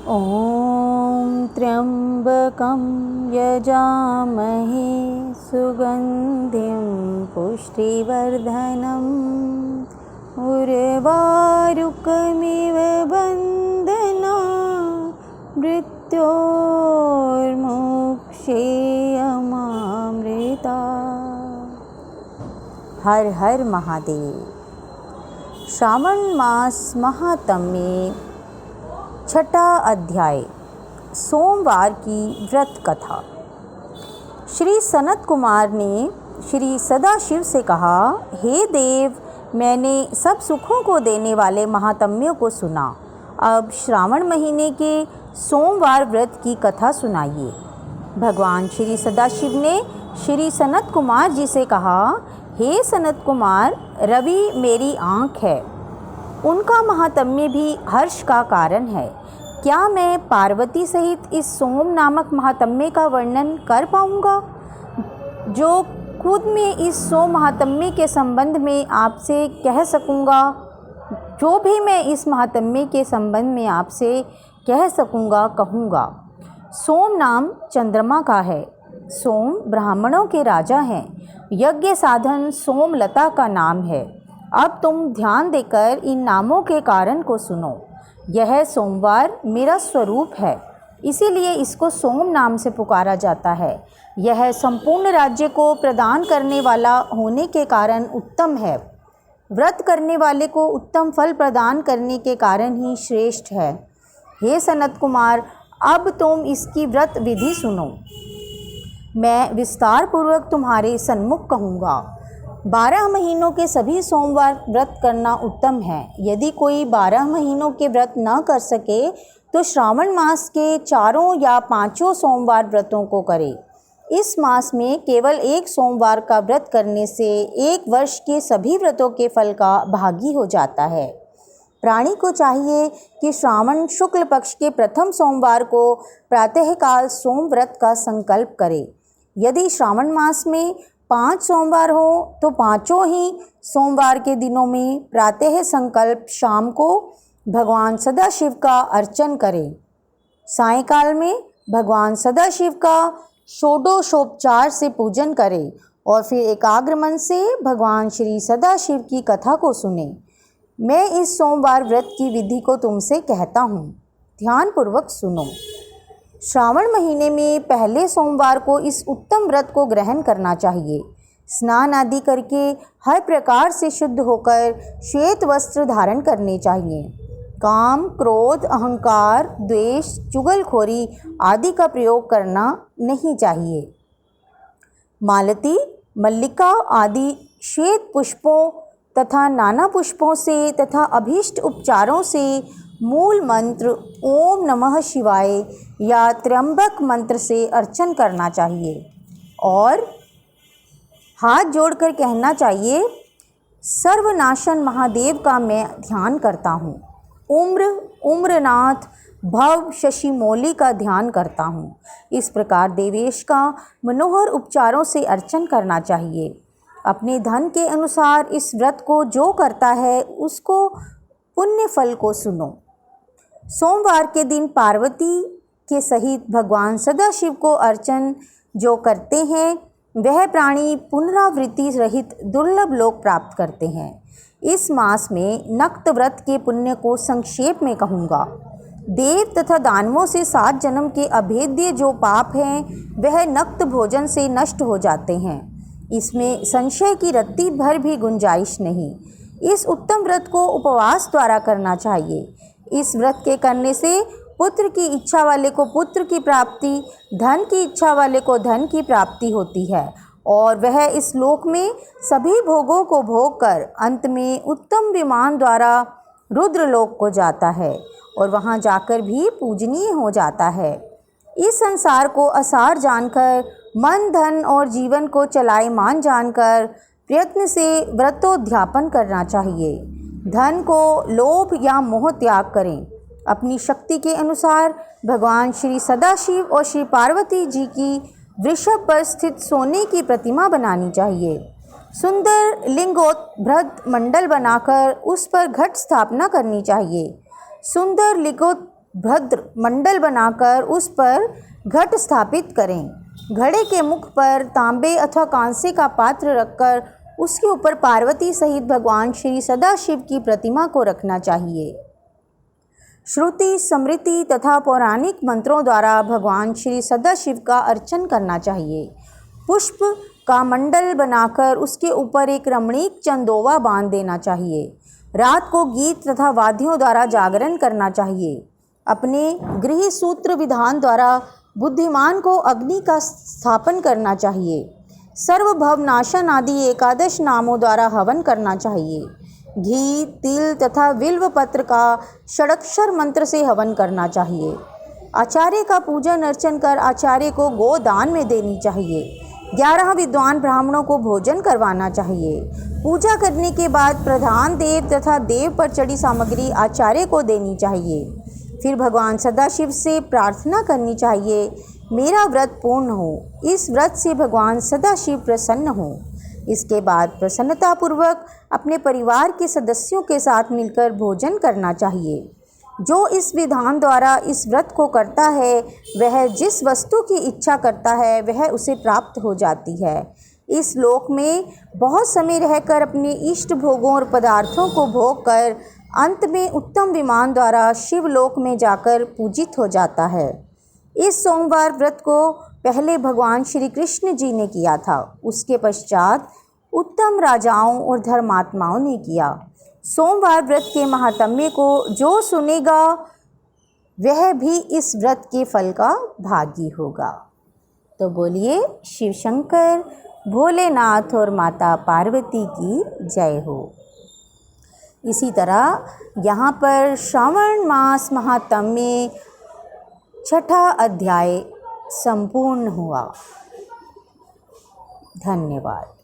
ॐ त्र्यम्बकं यजामहे सुगन्धिं पुष्टिवर्धनम् उर्वारुकमिव बन्धना मृत्योर्मुक्षेयमामृता। हर हर महादेव। श्रावण मास महात्म्य छठा अध्याय, सोमवार की व्रत कथा। श्री सनत कुमार ने श्री सदाशिव से कहा, हे देव, मैंने सब सुखों को देने वाले महात्म्यों को सुना। अब श्रावण महीने के सोमवार व्रत की कथा सुनाइए। भगवान श्री सदाशिव ने श्री सनत कुमार जी से कहा, हे सनत कुमार, रवि मेरी आँख है, उनका महात्म्य भी हर्ष का कारण है। क्या मैं पार्वती सहित इस सोम नामक महात्म्य का वर्णन कर पाऊँगा? जो खुद में इस सोम महात्म्य के संबंध में आपसे कह सकूँगा, जो भी मैं इस महात्म्य के संबंध में आपसे कह सकूँगा कहूँगा। सोम नाम चंद्रमा का है। सोम ब्राह्मणों के राजा हैं। यज्ञ साधन सोमलता का नाम है। अब तुम ध्यान देकर इन नामों के कारण को सुनो। यह सोमवार मेरा स्वरूप है, इसीलिए इसको सोम नाम से पुकारा जाता है। यह संपूर्ण राज्य को प्रदान करने वाला होने के कारण उत्तम है। व्रत करने वाले को उत्तम फल प्रदान करने के कारण ही श्रेष्ठ है। हे सनत कुमार, अब तुम इसकी व्रत विधि सुनो। मैं विस्तार पूर्वक तुम्हारे सन्मुख कहूँगा। 12 महीनों के सभी सोमवार व्रत करना उत्तम है। यदि कोई 12 महीनों के व्रत न कर सके तो श्रावण मास के 4 या 5 सोमवार व्रतों को करे। इस मास में केवल एक सोमवार का व्रत करने से 1 वर्ष के सभी व्रतों के फल का भागी हो जाता है। प्राणी को चाहिए कि श्रावण शुक्ल पक्ष के प्रथम सोमवार को प्रातःकाल सोम व्रत का संकल्प करे। यदि श्रावण मास में 5 सोमवार हो तो 5 ही सोमवार के दिनों में प्रातः संकल्प शाम को भगवान सदाशिव का अर्चन करें। सायंकाल में भगवान सदाशिव का षोडशोपचार से पूजन करें और फिर एकाग्र मन से भगवान श्री सदाशिव की कथा को सुने। मैं इस सोमवार व्रत की विधि को तुमसे कहता हूँ, ध्यानपूर्वक सुनो। श्रावण महीने में पहले सोमवार को इस उत्तम व्रत को ग्रहण करना चाहिए। स्नान आदि करके हर प्रकार से शुद्ध होकर श्वेत वस्त्र धारण करने चाहिए। काम, क्रोध, अहंकार, द्वेष, चुगलखोरी आदि का प्रयोग करना नहीं चाहिए। मालती, मल्लिका आदि श्वेत पुष्पों तथा नाना पुष्पों से तथा अभीष्ट उपचारों से मूल मंत्र ओम नमः शिवाय या त्र्यंबक मंत्र से अर्चन करना चाहिए और हाथ जोड़कर कहना चाहिए, सर्वनाशन महादेव का मैं ध्यान करता हूँ। उम्रनाथ, भव, शशिमौली का ध्यान करता हूँ। इस प्रकार देवेश का मनोहर उपचारों से अर्चन करना चाहिए। अपने धन के अनुसार इस व्रत को जो करता है उसको पुण्य फल को सुनो। सोमवार के दिन पार्वती के सहित भगवान सदाशिव को अर्चन जो करते हैं वह प्राणी पुनरावृत्ति रहित दुर्लभ लोक प्राप्त करते हैं। इस मास में नक्त व्रत के पुण्य को संक्षेप में कहूँगा। देव तथा दानवों से 7 जन्म के अभेद्य जो पाप हैं वह नक्त भोजन से नष्ट हो जाते हैं। इसमें संशय की रत्ती भर भी गुंजाइश नहीं। इस उत्तम व्रत को उपवास द्वारा करना चाहिए। इस व्रत के करने से पुत्र की इच्छा वाले को पुत्र की प्राप्ति, धन की इच्छा वाले को धन की प्राप्ति होती है और वह इस लोक में सभी भोगों को भोग कर अंत में उत्तम विमान द्वारा रुद्रलोक को जाता है और वहाँ जाकर भी पूजनीय हो जाता है। इस संसार को असार जानकर, मन, धन और जीवन को चलायमान जानकर प्रयत्न से व्रतोद्यापन करना चाहिए। धन को लोभ या मोह त्याग करें। अपनी शक्ति के अनुसार भगवान श्री सदाशिव और श्री पार्वती जी की वृषभ पर स्थित सोने की प्रतिमा बनानी चाहिए। सुंदर लिंगोद्भृत मंडल बनाकर उस पर घट स्थापना करनी चाहिए। सुंदर भद्र मंडल बनाकर उस पर घट स्थापित करें। घड़े के मुख पर तांबे अथवा कांसे का पात्र रखकर उसके ऊपर पार्वती सहित भगवान श्री सदाशिव की प्रतिमा को रखना चाहिए। श्रुति, स्मृति तथा पौराणिक मंत्रों द्वारा भगवान श्री सदाशिव का अर्चन करना चाहिए। पुष्प का मंडल बनाकर उसके ऊपर एक रमणीक चंदोवा बांध देना चाहिए। रात को गीत तथा वाद्यों द्वारा जागरण करना चाहिए। अपने गृह सूत्र विधान द्वारा बुद्धिमान को अग्नि का स्थापन करना चाहिए। सर्वभव नाशन आदि एकादश नामों द्वारा हवन करना चाहिए। घी, तिल तथा बिल्व पत्र का षडक्षर मंत्र से हवन करना चाहिए। आचार्य का पूजन अर्चन कर आचार्य को गोदान में देनी चाहिए। 11 विद्वान ब्राह्मणों को भोजन करवाना चाहिए। पूजा करने के बाद प्रधान देव तथा देव पर चढ़ी सामग्री आचार्य को देनी चाहिए। फिर भगवान सदाशिव से प्रार्थना करनी चाहिए, मेरा व्रत पूर्ण हो। इस व्रत से भगवान सदाशिव प्रसन्न हो। इसके बाद प्रसन्नतापूर्वक अपने परिवार के सदस्यों के साथ मिलकर भोजन करना चाहिए। जो इस विधान द्वारा इस व्रत को करता है वह जिस वस्तु की इच्छा करता है वह उसे प्राप्त हो जाती है। इस लोक में बहुत समय रहकर अपने इष्ट भोगों और पदार्थों को भोग कर अंत में उत्तम विमान द्वारा शिवलोक में जाकर पूजित हो जाता है। इस सोमवार व्रत को पहले भगवान श्री कृष्ण जी ने किया था, उसके पश्चात उत्तम राजाओं और धर्मात्माओं ने किया। सोमवार व्रत के महात्म्य को जो सुनेगा वह भी इस व्रत के फल का भागी होगा। तो बोलिए शिव शंकर भोलेनाथ और माता पार्वती की जय हो। इसी तरह यहाँ पर श्रावण मास महात्म्य 6ठा अध्याय संपूर्ण हुआ। धन्यवाद।